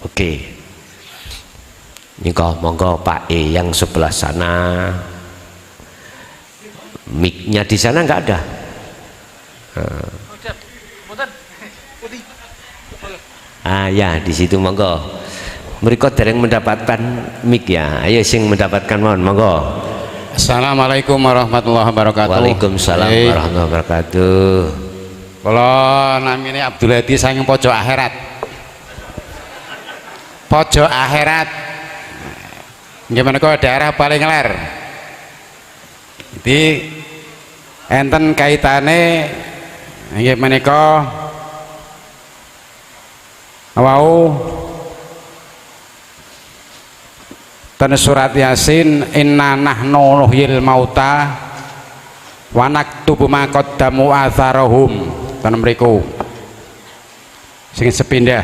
Oke. Ini kok monggo Pak E yang sebelah sana. Mic-nya di sana nggak ada. Ya di situ monggo. Mereka dereng mendapatkan mic ya. Ayo sing mendapatkan monggo. Assalamualaikum warahmatullahi wabarakatuh. Waalaikumsalam warahmatullahi wabarakatuh. Kalau namanya Abdul Hadi saking pojok akhirat. Pojok akhirat. Gimana kok daerah paling ler. Jadi enten kaitane gimana kok wow ten surat Yasin inna nahnu nuhyil mauta wa naktubu ma qaddamu atharahum ten mriku sing sepindah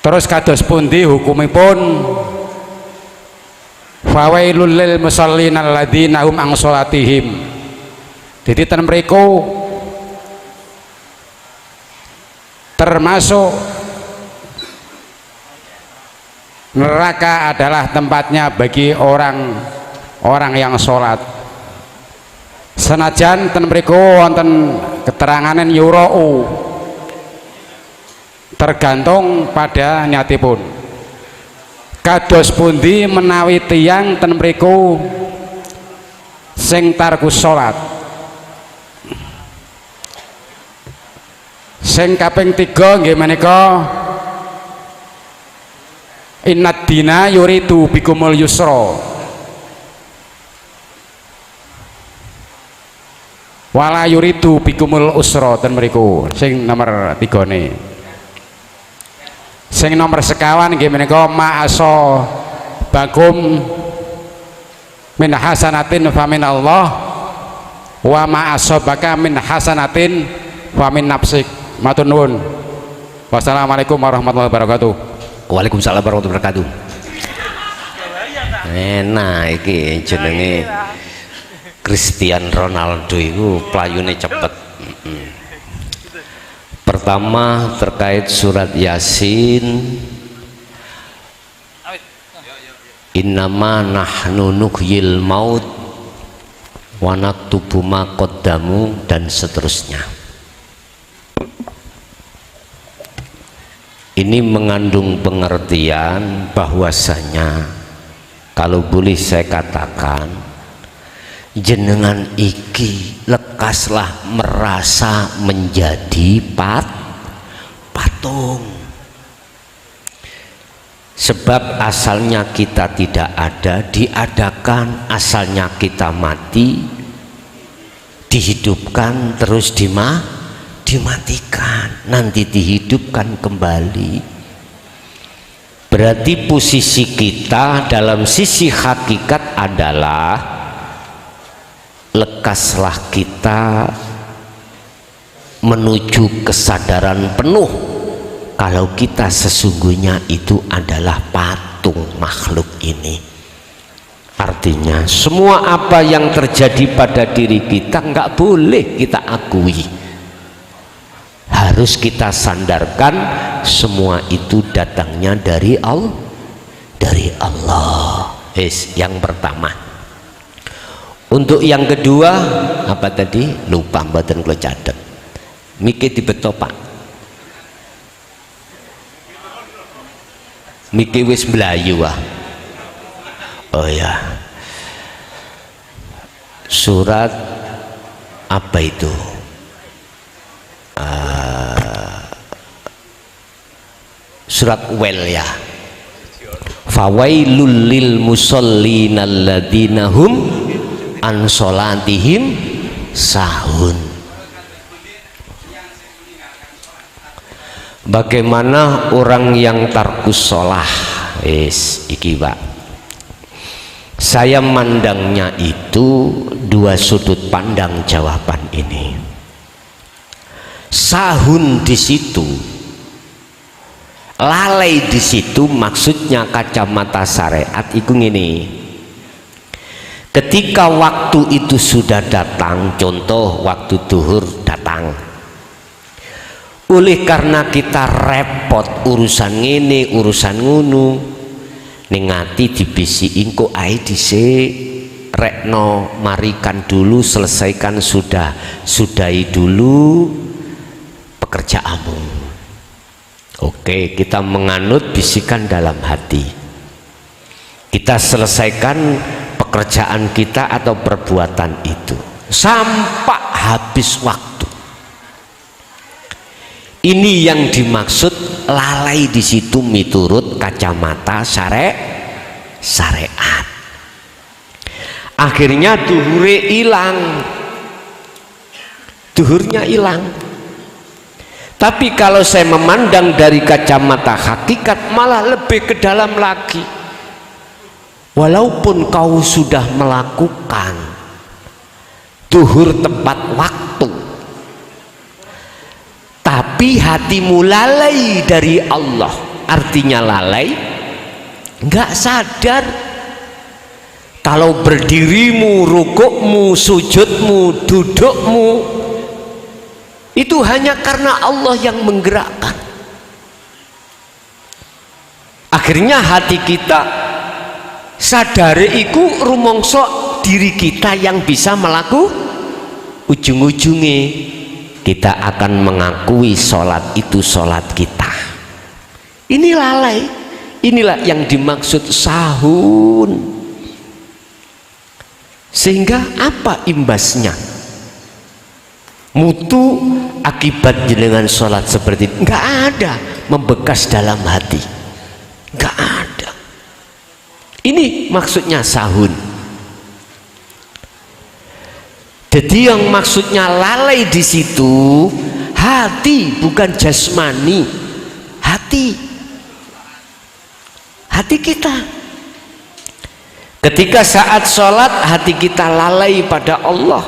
terus kados pundi hukumipun fawailul lil musallin alladzina hum an sholatihim. Jadi ten mriku termasuk neraka adalah tempatnya bagi orang yang sholat. Senajan ten mriku wonten keterangan yurau tergantung pada niatipun. Kados pundi menawi tiyang ten mriku sing tarkus salat sing kaping 3 nggih menika innad dina yuridu bikumul yusra wala yuridu bikumul usra ten mriku sing nomor 3 ne. Sing nomor sekawan nggih menika ma'aso bakum min hasanatin fa min Allah wa ma'asobaka min hasanatin fa min nafsik. Matur nuwun. Wassalamualaikum warahmatullahi wabarakatuh. Waalaikumsalam warahmatullahi wabarakatuh. Enak iki jenenge Cristiano Ronaldo iku playune cepet. Pertama terkait surat Yasin, innama nahnu nuhyil maut wa naktubu ma qaddamu dan seterusnya. Ini mengandung pengertian bahwasanya kalau boleh saya katakan jenengan iki lekaslah merasa menjadi patung, sebab asalnya kita tidak ada diadakan, asalnya kita mati dihidupkan terus dimatikan, nanti dihidupkan kembali. Berarti posisi kita dalam sisi hakikat adalah lekaslah kita menuju kesadaran penuh kalau kita sesungguhnya itu adalah patung makhluk ini. Artinya semua apa yang terjadi pada diri kita nggak boleh kita akui, harus kita sandarkan semua itu datangnya dari Allah. Yang pertama. Untuk yang kedua apa tadi? Lupa mboten kula catet. Miki dibeto Pak. Miki wis mlayu ah. Oh ya. Surat apa itu? Surat Wel ya. Fawailul lil musallin alladzina hum an sholatihim sahun. Bagaimana orang yang tarkus sholah? Iki Pak, saya mandangnya itu dua sudut pandang jawaban ini. Sahun di situ, lalai di situ, maksudnya kacamata syariat iku ngene. Ketika waktu itu sudah datang, contoh waktu duhur datang, Oleh karena kita repot urusan ini urusan ngunu, ning ati dibisi engko ae dhisik, rekno marikan dulu, selesaikan sudahi dulu pekerjaanmu. Oke, kita menganut bisikan dalam hati, kita selesaikan pekerjaan kita atau perbuatan itu sampai habis waktu. Ini yang dimaksud lalai di situ miturut kacamata syariat. Akhirnya duhurnya hilang. Tapi kalau saya memandang dari kacamata hakikat malah lebih ke dalam lagi. Walaupun kau sudah melakukan duhur tepat waktu, tapi hatimu lalai dari Allah. Artinya lalai, nggak sadar kalau berdirimu, rukukmu, sujudmu, dudukmu itu hanya karena Allah yang menggerakkan. Akhirnya hati kita sadare iku rumongso diri kita yang bisa melakukan. Ujung-ujungnya kita akan mengakui sholat itu sholat kita. Ini lalai. Inilah yang dimaksud sahun. Sehingga apa imbasnya? Mutu akibat jenengan sholat seperti itu nggak ada, membekas dalam hati, nggak ada. Ini maksudnya sahun. Jadi yang maksudnya lalai di situ hati, bukan jasmani, hati kita. Ketika saat sholat hati kita lalai pada Allah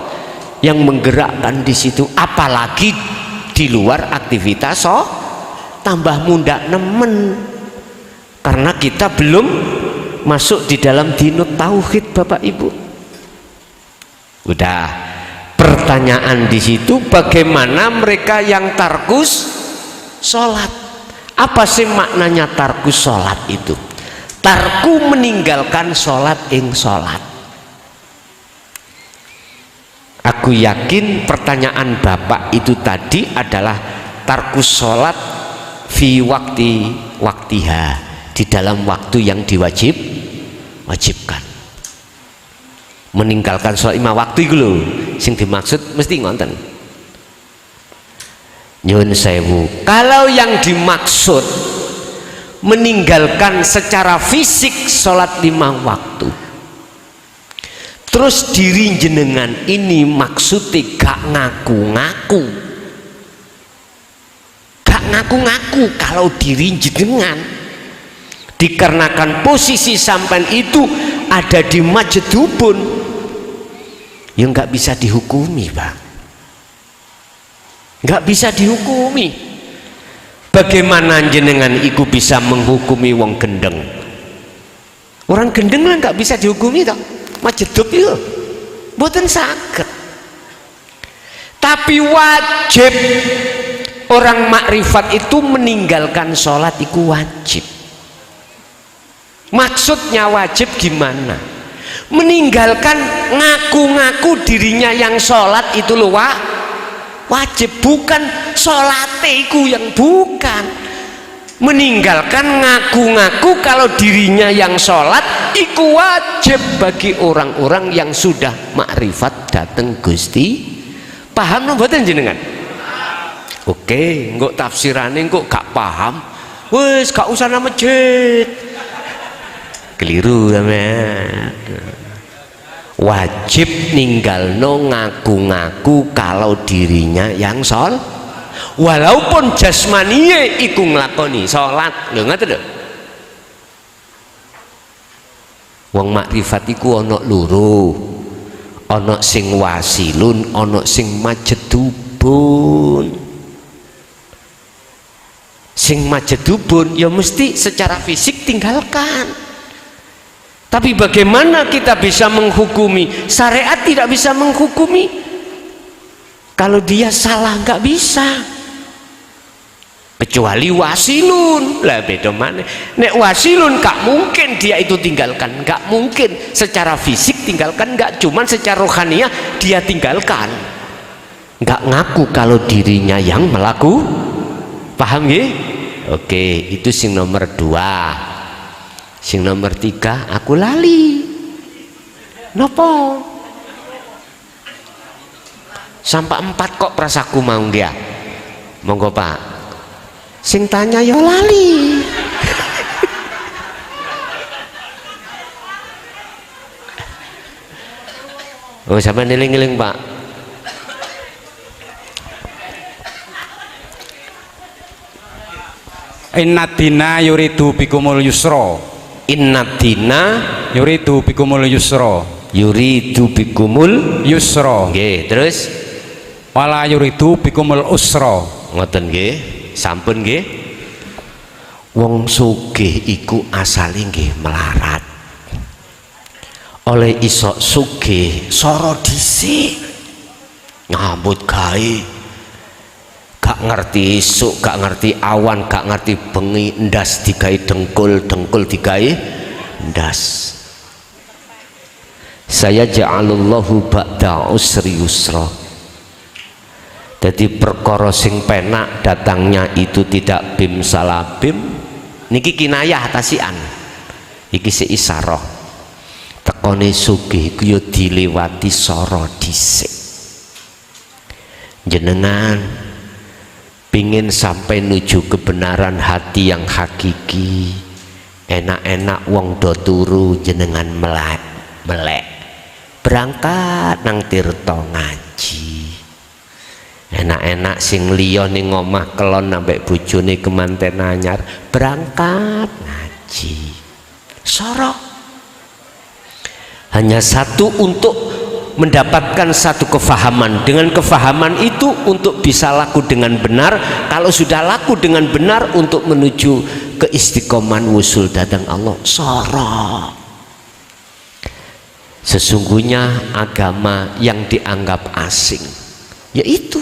yang menggerakkan di situ, apalagi di luar aktivitas tambah muda nemen, karena kita belum masuk di dalam dinut tauhid, Bapak Ibu. Udah. Pertanyaan di situ, bagaimana mereka yang tarkus sholat? Apa sih maknanya tarkus sholat itu? Tarku meninggalkan sholat ing sholat. Aku yakin pertanyaan Bapak itu tadi adalah tarkus sholat fi waktiha, di dalam waktu yang diwajibkan. Meninggalkan sholat lima waktu itu loh sing dimaksud, mesti ngonten nyun sewu. Kalau yang dimaksud meninggalkan secara fisik sholat lima waktu, terus diri jenengan ini maksudnya gak ngaku-ngaku kalau diri jenengan, dikarenakan posisi sampean itu ada di majdubun, ya nggak bisa dihukumi, Pak. Nggak bisa dihukumi. Bagaimana jenengan iku bisa menghukumi wong gendeng? Orang gendeng lah nggak bisa dihukumi toh. Majedub itu mboten saged. Tapi wajib orang makrifat itu meninggalkan sholat itu wajib. Maksudnya wajib gimana? Meninggalkan ngaku-ngaku dirinya yang sholat itu loh wajib, bukan sholateku yang bukan. Meninggalkan ngaku-ngaku kalau dirinya yang sholat itu wajib bagi orang-orang yang sudah makrifat dateng Gusti. Paham mboten jenengan? Oke, engko tafsirane engko gak paham, wis gak usah nang masjid. Keliru sampean. Wajib ninggalno ngaku-ngaku kalau dirinya yang sholat, walaupun jasmaniye iku nglakoni sholat. Lho ngoten lho. Wong makrifat iku ana loro, ana sing wasilun, ana sing majdubun. Sing majdubun ya mesti secara fisik tinggalkan. Tapi bagaimana kita bisa menghukumi? Syariat tidak bisa menghukumi. Kalau dia salah nggak bisa. kecuali wasilun. Lah beda mana, nek wasilun gak mungkin dia itu tinggalkan, gak mungkin secara fisik tinggalkan, gak, cuman secara rohaniah dia tinggalkan, gak ngaku kalau dirinya yang melaku. Paham ya? Oke, itu sing nomor 2. Sing nomor 3 aku lali nopo sampai 4 kok prasaku mau dia. Monggo Pak, sing tanya yo lali. Oh sampai ngiling-ngiling Pak. Inna dina yuridu bikumul yusra. Inna dina Yuridu bikumul yusra. yuridu bikumul Yusra. nggih, terus Wala yuridu bikumul usra. ngoten nggih, sampun nggih. Wong sugih iku asale nggih melarat. Oleh isok sugih soro dhisik nyambut gawe, gak ngerti isuk, gak ngerti awan, gak ngerti bengi, ndas digawe dengkul, dengkul digawe ndas. Saya ja'alullahu ba'da usri yusra. Jadi perkara sing penak datangnya itu tidak bim salabim. Niki kinayah tasian, iki si isaroh. Tekone sugih iku yo dilewati soro dhisik. Jenengan pingin sampai nuju kebenaran hati yang hakiki, enak-enak wong do turu jenengan melek berangkat nang tirta ngaji, enak-enak sing liya ning omah kelon ambek bojone kemanten anyar berangkat ngaji sorok. Hanya satu, untuk mendapatkan satu kefahaman. Dengan kefahaman itu untuk bisa laku dengan benar. Kalau sudah laku dengan benar, untuk menuju keistiqoman wusul datang Allah sorok. Sesungguhnya agama yang dianggap asing yaitu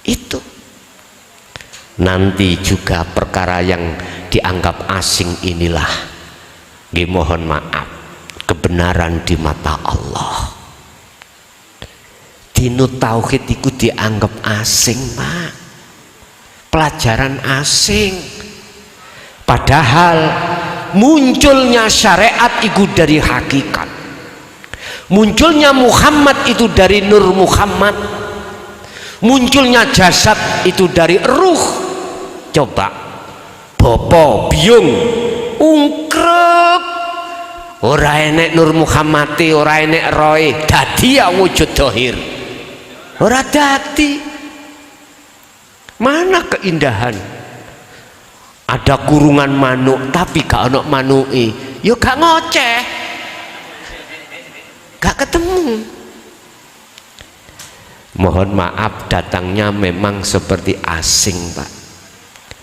itu. Nanti juga perkara yang dianggap asing inilah, mohon maaf, kebenaran di mata Allah. Dinut tauhid itu dianggap asing Pak, pelajaran asing. Padahal munculnya syariat itu dari hakikat, munculnya Muhammad itu dari Nur Muhammad, munculnya jasad itu dari ruh. Coba bopo biung ungkrep, ora enek Nur Muhammad, ora enek roe, dadi ya wujud dohir, ora dadi. Mana keindahan? Ada kurungan manuk tapi gak ono manuke, yo gak ngoceh, gak ketemu. Mohon maaf, datangnya memang seperti asing Pak,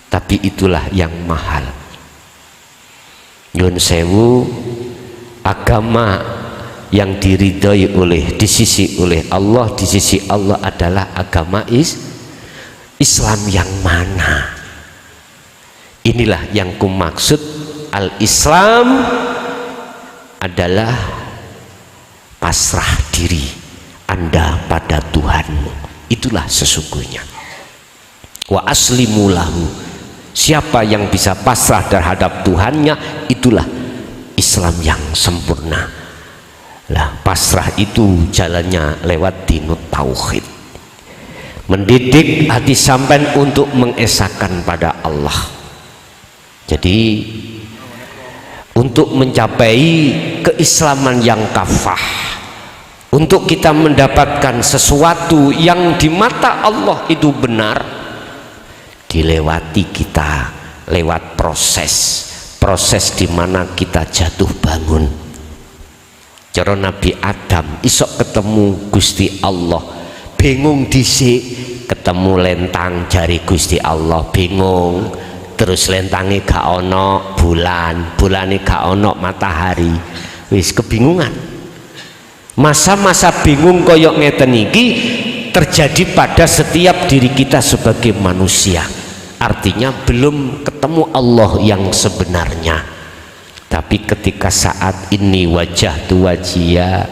tapi itulah yang mahal. Nyun sewu, agama yang diridhoi di sisi Allah, di sisi Allah adalah agama Islam yang mana? Inilah yang kumaksud, al-Islam adalah pasrah diri Anda pada Tuhanmu. Itulah sesungguhnya. Wa aslimu lahu. Siapa yang bisa pasrah terhadap Tuhannya, itulah Islam yang sempurna. Lah pasrah itu jalannya lewat dinut tauhid, mendidik hati sampean untuk mengesahkan pada Allah. Jadi untuk mencapai keislaman yang kafah, untuk kita mendapatkan sesuatu yang di mata Allah itu benar, dilewati kita lewat proses di mana kita jatuh bangun. Cara Nabi Adam isok ketemu Gusti Allah bingung dhisik, ketemu lentang jari Gusti Allah bingung, terus lentange gak ono bulan, bulane gak ono matahari, wis kebingungan. Masa-masa bingung koyok ngeten iki terjadi pada setiap diri kita sebagai manusia. artinya belum ketemu Allah yang sebenarnya. Tapi ketika saat ini wajah tu wajia,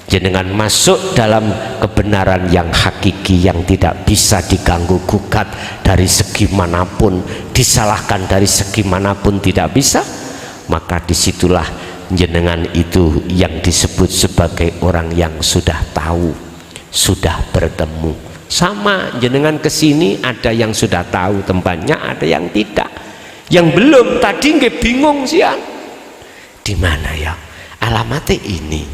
jenengan masuk dalam kebenaran yang hakiki, yang tidak bisa diganggu gugat dari segi manapun, disalahkan dari segi manapun tidak bisa, maka disitulah jenengan itu yang disebut sebagai orang yang sudah tahu, sudah bertemu. Sama jenengan kesini, ada yang sudah tahu tempatnya, ada yang tidak. Yang belum tadi nggak bingung sih, di mana ya alamatnya ini,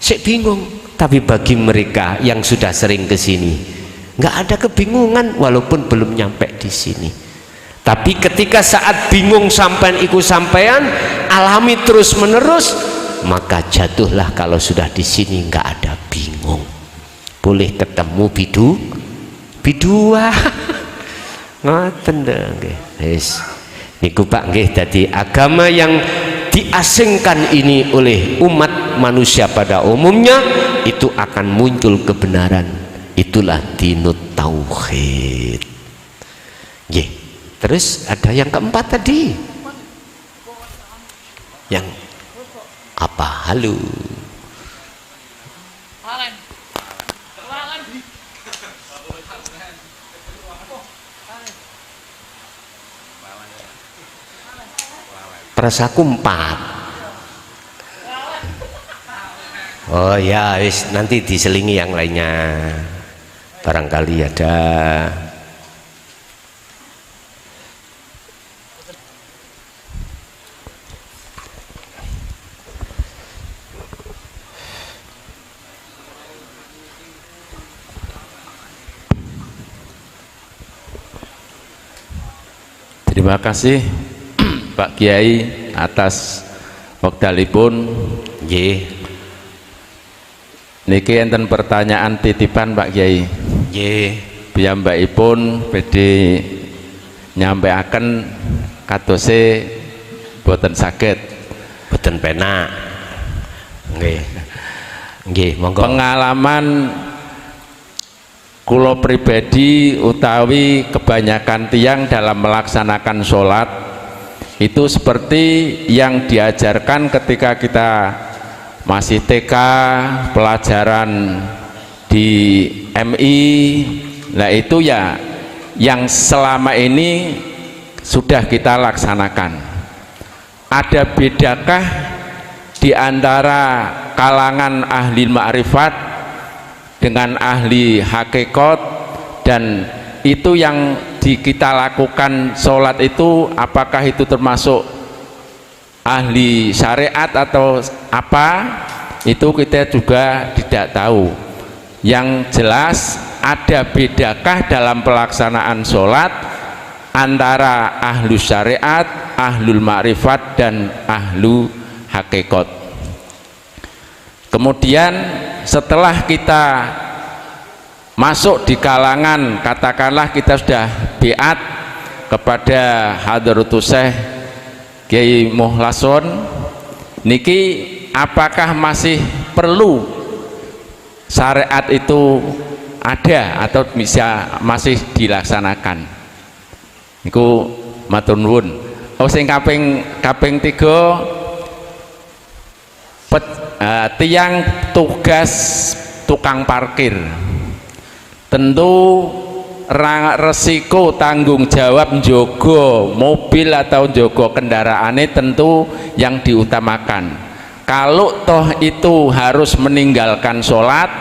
saya bingung. Tapi bagi mereka yang sudah sering kesini, nggak ada kebingungan walaupun belum nyampe di sini. Tapi ketika saat bingung sampean ikut sampean alami terus menerus, maka jatuhlah kalau sudah di sini nggak ada bingung. Boleh ketemu bidua ngoten nggih. Wis niku Pak nggih, dadi agama yang diasingkan ini oleh umat manusia pada umumnya itu akan muncul kebenaran. Itulah dinut tauhid. Nggih. Terus ada yang keempat tadi, yang apa? Halo. Perasaku 4. Oh ya, wis nanti diselingi yang lainnya. Barangkali ada. Terima kasih Pak Kiai atas wekdalipun. Nggih. Niki enten pertanyaan titipan Pak Kiai. Nggih. Piyambakipun badhe nyampeaken kadose boten saged, Boten penak. Nggih. Nggih, monggo. Pengalaman kula pribadi utawi kebanyakan tiang dalam melaksanakan sholat itu seperti yang diajarkan ketika kita masih TK, pelajaran di MI. Nah itu ya yang selama ini sudah kita laksanakan. Ada bedakah di antara kalangan ahli ma'rifat dengan ahli hakikat, dan itu yang kita lakukan sholat itu apakah itu termasuk ahli syariat atau apa, itu kita juga tidak tahu. Yang jelas ada bedakah dalam pelaksanaan sholat antara ahlu syariat, ahlul ma'rifat dan ahlu hakikat. Kemudian setelah kita masuk di kalangan, katakanlah kita sudah biat kepada Hadratus Syekh Kiai Muhlason, niki apakah masih perlu syariat itu ada atau bisa masih dilaksanakan? Niku matur nuwun. Oh sing kaping 3 tiang tugas tukang parkir, tentu resiko tanggung jawab njogo mobil atau njogo kendaraannya tentu yang diutamakan. Kalau toh itu harus meninggalkan sholat,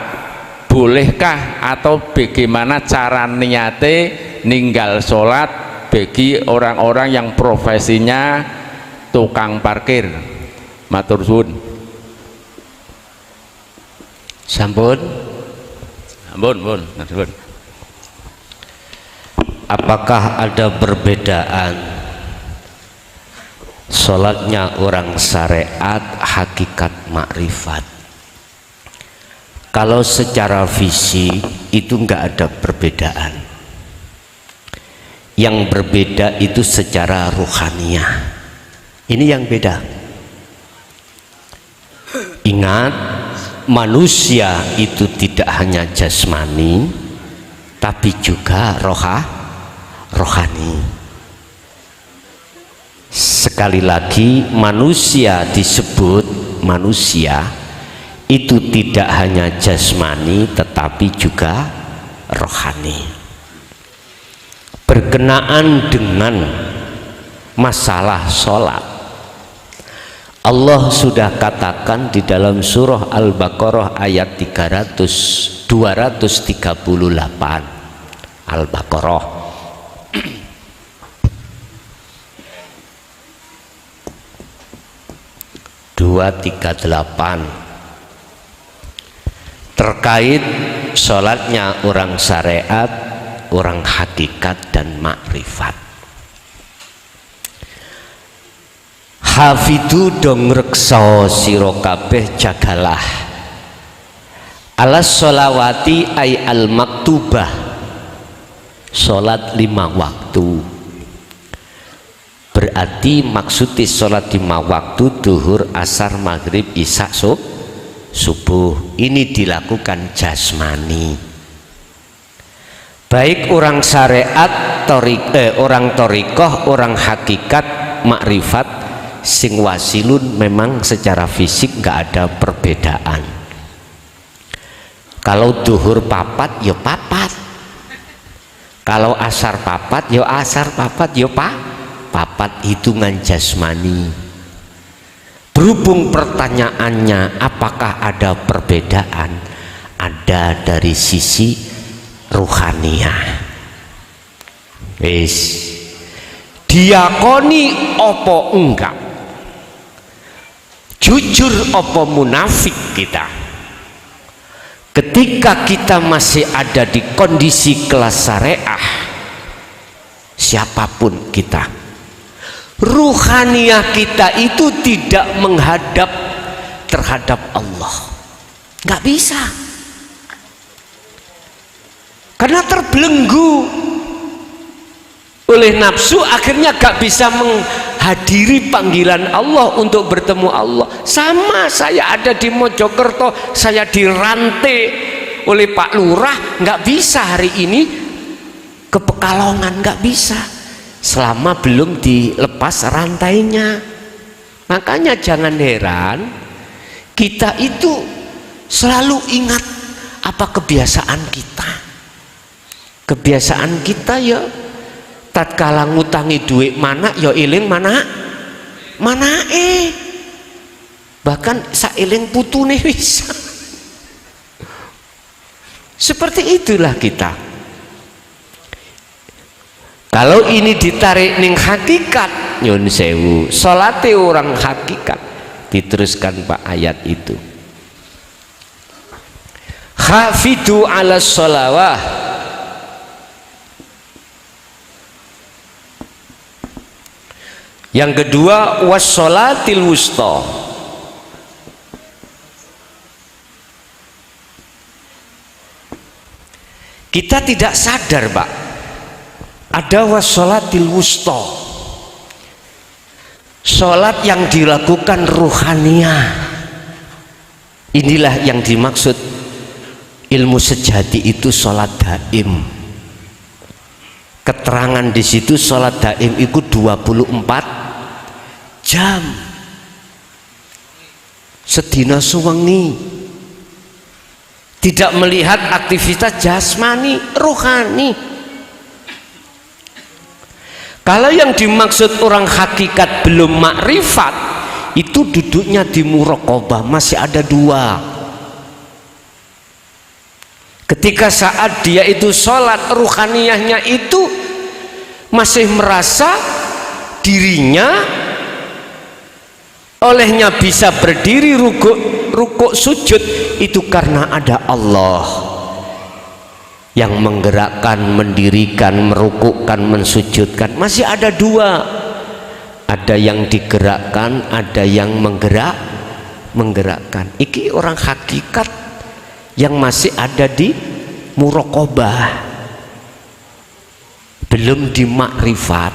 bolehkah atau bagaimana cara niate ninggal sholat bagi orang-orang yang profesinya tukang parkir? Matur suwun. Sampun. Ampun. Apakah ada perbedaan sholatnya orang syariat, hakikat, makrifat? Kalau secara fisik itu enggak ada perbedaan. Yang berbeda itu secara ruhaniyah. Ini yang beda. Ingat, manusia itu tidak hanya jasmani tapi juga rohani. Sekali lagi, manusia disebut manusia itu tidak hanya jasmani tetapi juga rohani. Berkenaan dengan masalah sholat, Allah sudah katakan di dalam surah Al-Baqarah ayat 238. Al-Baqarah 238 terkait sholatnya orang syariat, orang hakikat dan makrifat. Hafidhu dong reksa sira kabeh jagalah alas sholawati ay al maktubah, sholat 5 waktu. Berarti maksudnya sholat 5 waktu duhur, asar, maghrib, isya, subuh. Ini dilakukan jasmani. Baik orang syariat, orang torikoh, orang hakikat, makrifat, sing wasilun memang secara fisik nggak ada perbedaan. Kalau duhur papat ya papat, kalau asar papat ya asar papat ya papat, hitungan jasmani. Berhubung pertanyaannya apakah ada perbedaan, ada dari sisi ruhaniyah. Wis diakoni opo enggak, jujur opo munafik kita ketika kita masih ada di kondisi kelas syariah, siapapun kita, ruhaniyah kita itu tidak menghadap terhadap Allah, nggak bisa, karena terbelenggu oleh nafsu, akhirnya gak bisa menghadiri panggilan Allah untuk bertemu Allah. Sama saya ada di Mojokerto, saya dirantai oleh Pak Lurah, nggak bisa hari ini ke Pekalongan, nggak bisa selama belum dilepas rantainya. Makanya jangan heran kita itu selalu ingat apa kebiasaan kita. Kebiasaan kita ya tatkala ngutangi duit mana ya eling mana bahkan saeling putune bisa. Seperti itulah kita. Kalau ini ditarik ning hakikat, nyun sewu, salate orang hakikat, diteruskan Pak ayat itu. Hafidhu ala sholawah, yang kedua wassolatil wusta. Kita tidak sadar Pak, ada wassolatil wusta, sholat yang dilakukan ruhaniyah. Inilah yang dimaksud ilmu sejati itu sholat daim. Keterangan di situ sholat daim itu 24 jam sedina suwengi, tidak melihat aktivitas jasmani, rohani. Kalau yang dimaksud orang hakikat belum makrifat, itu duduknya di muraqabah, masih ada 2. Ketika saat dia itu sholat, ruhaniyahnya itu masih merasa dirinya olehnya bisa berdiri rukuk sujud, itu karena ada Allah yang menggerakkan, mendirikan, merukukkan, mensujudkan. Masih ada 2, ada yang digerakkan, ada yang menggerakkan. Iki orang hakikat yang masih ada di muraqabah, belum di makrifat.